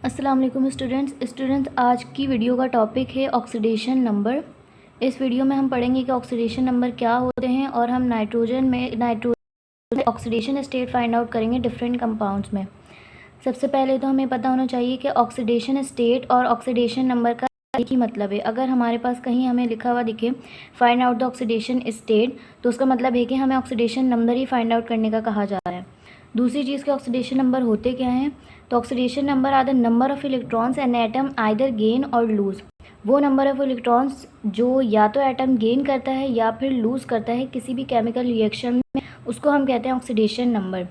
अस्सलाम वालेकुम स्टूडेंट्स आज की वीडियो का टॉपिक है ऑक्सीडेशन नंबर। इस वीडियो में हम पढ़ेंगे कि ऑक्सीडेशन नंबर क्या होते हैं और हम nitrogen oxidation state find out करेंगे डिफरेंट कंपाउंड्स में। सबसे पहले तो हमें पता होना चाहिए कि ऑक्सीडेशन स्टेट और ऑक्सीडेशन नंबर का एक ही मतलब है। अगर हमारे पास कहीं हमें लिखा हुआ दिखे find out the oxidation state, तो उसका मतलब है कि हमें ऑक्सीडेशन नंबर ही फाइंड आउट करने का कहा जा रहा है। दूसरी चीज़ के ऑक्सीडेशन नंबर होते क्या हैं? तो oxidation number are the number of electrons an atom either gain or lose. वो नंबर ऑफ इलेक्ट्रॉन्स जो या तो एटम गेन करता है या फिर लूज़ करता है किसी भी केमिकल रिएक्शन में, उसको हम कहते हैं ऑक्सीडेशन नंबर।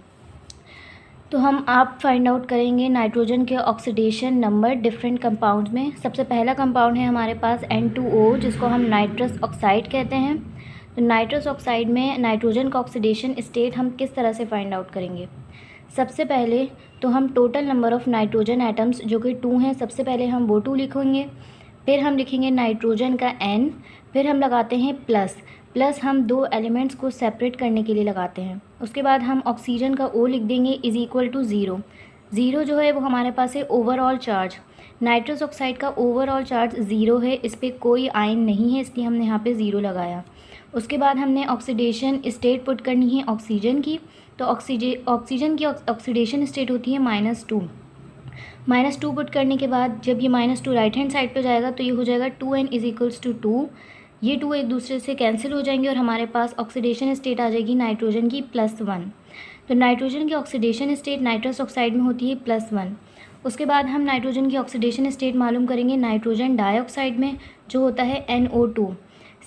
तो हम आप फाइंड आउट करेंगे नाइट्रोजन के ऑक्सीडेशन नंबर डिफरेंट कंपाउंड्स में। सबसे पहला कंपाउंड है हमारे पास N2O, जिसको हम नाइट्रस ऑक्साइड कहते हैं। तो नाइट्रस ऑक्साइड में नाइट्रोजन का ऑक्सीडेशन स्टेट हम किस तरह से फाइंड आउट करेंगे? सबसे पहले तो हम total number of nitrogen atoms जो कि 2 हैं, सबसे पहले हम वो 2 लिखेंगे। फिर हम लिखेंगे नाइट्रोजन का N, फिर हम लगाते हैं प्लस हम 2 एलिमेंट्स को सेपरेट करने के लिए लगाते हैं। उसके बाद हम ऑक्सीजन का O लिख देंगे इज़ इक्वल टू 0। 0 जो है वो हमारे पास है ओवरऑल चार्ज। नाइट्रस ऑक्साइड का ओवरऑल चार्ज 0 है, इस पर कोई आयन नहीं है, इसलिए हमने यहाँ पे 0 लगाया। उसके बाद हमने ऑक्सीडेशन स्टेट पुट करनी है ऑक्सीजन की। तो ऑक्सीजन की ऑक्सीडेशन स्टेट होती है -2। -2 पुट करने के बाद जब ये -2 राइट हैंड साइड पे जाएगा तो ये हो जाएगा 2n इज इक्वल्स टू 2। ये 2 एक दूसरे से कैंसिल हो जाएंगे और हमारे पास ऑक्सीडेशन स्टेट आ जाएगी नाइट्रोजन की +1। तो नाइट्रोजन की ऑक्सीडेशन स्टेट नाइट्रस ऑक्साइड में होती है +1। उसके बाद हम नाइट्रोजन की ऑक्सीडेशन स्टेट मालूम करेंगे नाइट्रोजन डाइऑक्साइड में, जो होता है NO2।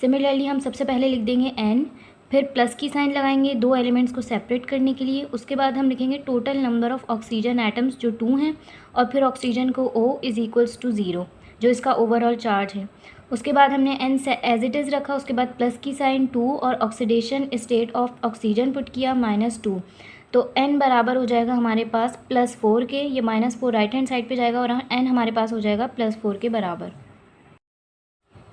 सिमिलरली हम सबसे पहले लिख देंगे N, फिर प्लस की साइन लगाएंगे 2 एलिमेंट्स को सेपरेट करने के लिए। उसके बाद हम लिखेंगे total number of oxygen atoms जो 2 हैं, और फिर ऑक्सीजन को O इज़ इक्वल्स टू 0 जो इसका ओवरऑल चार्ज है। उसके बाद हमने N एज इट इज़ रखा, उसके बाद प्लस की साइन 2 और oxidation state of oxygen put किया -2। तो N बराबर हो जाएगा हमारे पास +4 के। ये -4 राइट हैंड साइड पे जाएगा और N हमारे पास हो जाएगा +4 के बराबर।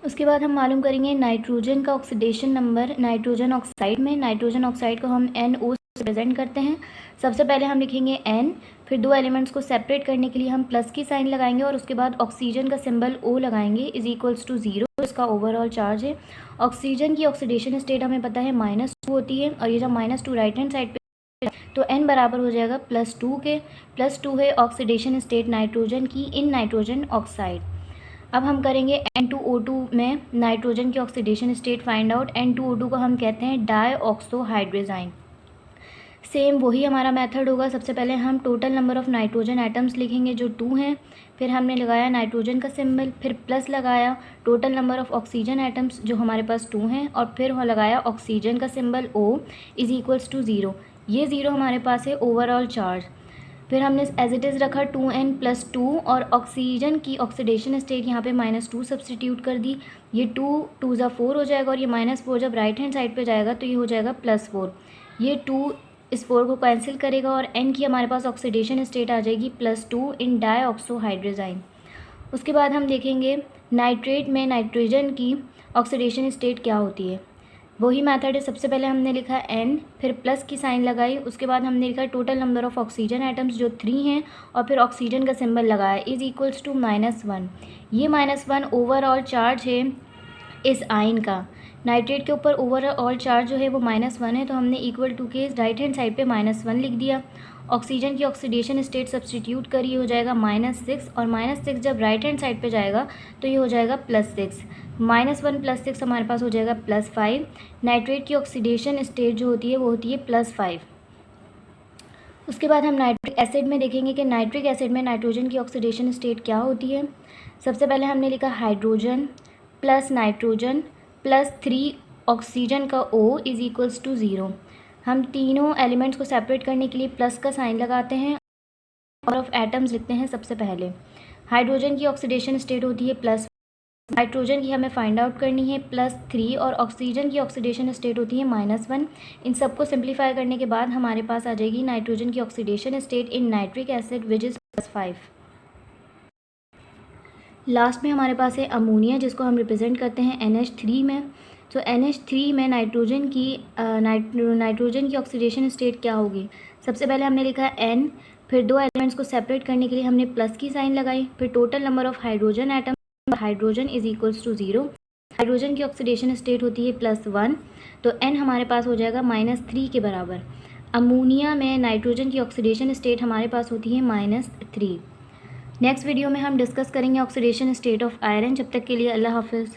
उसके बाद हम मालूम करेंगे नाइट्रोजन का ऑक्सीडेशन नंबर नाइट्रोजन ऑक्साइड में। नाइट्रोजन ऑक्साइड को हम NO से प्रेजेंट करते हैं। सबसे पहले हम लिखेंगे N, फिर 2 एलिमेंट्स को सेपरेट करने के लिए हम प्लस की साइन लगाएंगे और उसके बाद ऑक्सीजन का सिंबल O लगाएंगे इज इक्वल्स टू 0, इसका ओवरऑल चार्ज है। ऑक्सीजन की ऑक्सीडेशन स्टेट हमें पता है -2 होती है, और ये जब -2 राइट हैंड साइड पे, तो N बराबर हो जाएगा +2 के। +2 है ऑक्सीडेशन स्टेट नाइट्रोजन की इन नाइट्रोजन ऑक्साइड। अब हम करेंगे N2O2 में नाइट्रोजन की oxidation state find out. N2O2 को हम कहते हैं डाईऑक्सोहाइड्रोजाइन। सेम वही हमारा मेथड होगा। सबसे पहले हम total number of nitrogen atoms लिखेंगे जो 2 हैं, फिर हमने लगाया नाइट्रोजन का सिंबल, फिर प्लस लगाया total number of oxygen atoms जो हमारे पास 2 हैं, और फिर लगाया ऑक्सीजन का symbol O is equals to 0। ये 0 हमारे पास है ओवरऑल चार्ज। फिर हमने एज इट इज़ रखा 2n + 2 और ऑक्सीजन की ऑक्सीडेशन स्टेट यहाँ पे -2 सब्सटीट्यूट कर दी। ये 2 2 ज़ा 4 हो जाएगा और ये -4 जब राइट हैंड साइड पे जाएगा तो ये हो जाएगा +4। ये 2 इस 4 को कैंसिल करेगा और n की हमारे पास ऑक्सीडेशन स्टेट आ जाएगी +2 इन डाईऑक्सोहाइड्रोजाइन। उसके बाद हम देखेंगे नाइट्रेट में नाइट्रोजन की ऑक्सीडेशन स्टेट क्या होती है। वही मेथड है। सबसे पहले हमने लिखा N, फिर प्लस की साइन लगाई, उसके बाद हमने लिखा total number of oxygen atoms जो 3 हैं, और फिर ऑक्सीजन का सिंबल लगाया इज़ इक्वल्स टू -1। ये -1 ओवरऑल चार्ज है इस आयन का। नाइट्रेट के ऊपर ओवरऑल चार्ज जो है वो -1 है, तो हमने इक्वल टू के राइट हैंड साइड पे -1 लिख दिया। ऑक्सीजन की ऑक्सीडेशन स्टेट सब्सटीट्यूट करिए, हो जाएगा -6, और -6 जब राइट हैंड साइड पे जाएगा तो ये हो जाएगा +6। -1 + 6 हमारे पास हो जाएगा +5। नाइट्रेट की ऑक्सीडेशन स्टेट जो होती है वो होती है +5। उसके बाद हम नाइट्रिक एसिड में देखेंगे कि नाइट्रिक एसिड में नाइट्रोजन की ऑक्सीडेशन स्टेट क्या होती है। सबसे पहले हमने लिखा हाइड्रोजन प्लस नाइट्रोजन +3 ऑक्सीजन का O इज़ इक्वल्स टू 0। हम तीनों एलिमेंट्स को सेपरेट करने के लिए प्लस का साइन लगाते हैं और ऑफ एटम्स लिखते हैं। सबसे पहले हाइड्रोजन की ऑक्सीडेशन स्टेट होती है +, नाइट्रोजन की हमें फाइंड आउट करनी है +3, और ऑक्सीजन की ऑक्सीडेशन स्टेट होती है -1। इन सबको सिंप्लीफाई करने के बाद हमारे पास आ जाएगी नाइट्रोजन की oxidation state in nitric acid which is +5। Last में हमारे पास है अमोनिया, जिसको हम रिप्रेजेंट करते हैं NH3 में। तो NH3 में नाइट्रोजन की ऑक्सीडेशन स्टेट क्या होगी? सबसे पहले हमने लिखा N, फिर दो एलिमेंट्स को सेपरेट करने के लिए हमने प्लस की साइन लगाई। फिर total number of hydrogen atom, hydrogen is equals to 0। Hydrogen की ऑक्सीडेशन स्टेट होती है +1, तो n हमारे पास हो जाएगा -3 के बराबर। अमोनिया में नाइट्रोजन की ऑक्सीडेशन स्टेट हमारे पास होती है -3। नेक्स्ट वीडियो में हम डिस्कस करेंगे ऑक्सीडेशन स्टेट ऑफ आयरन। जब तक के लिए अल्लाह हाफिज़।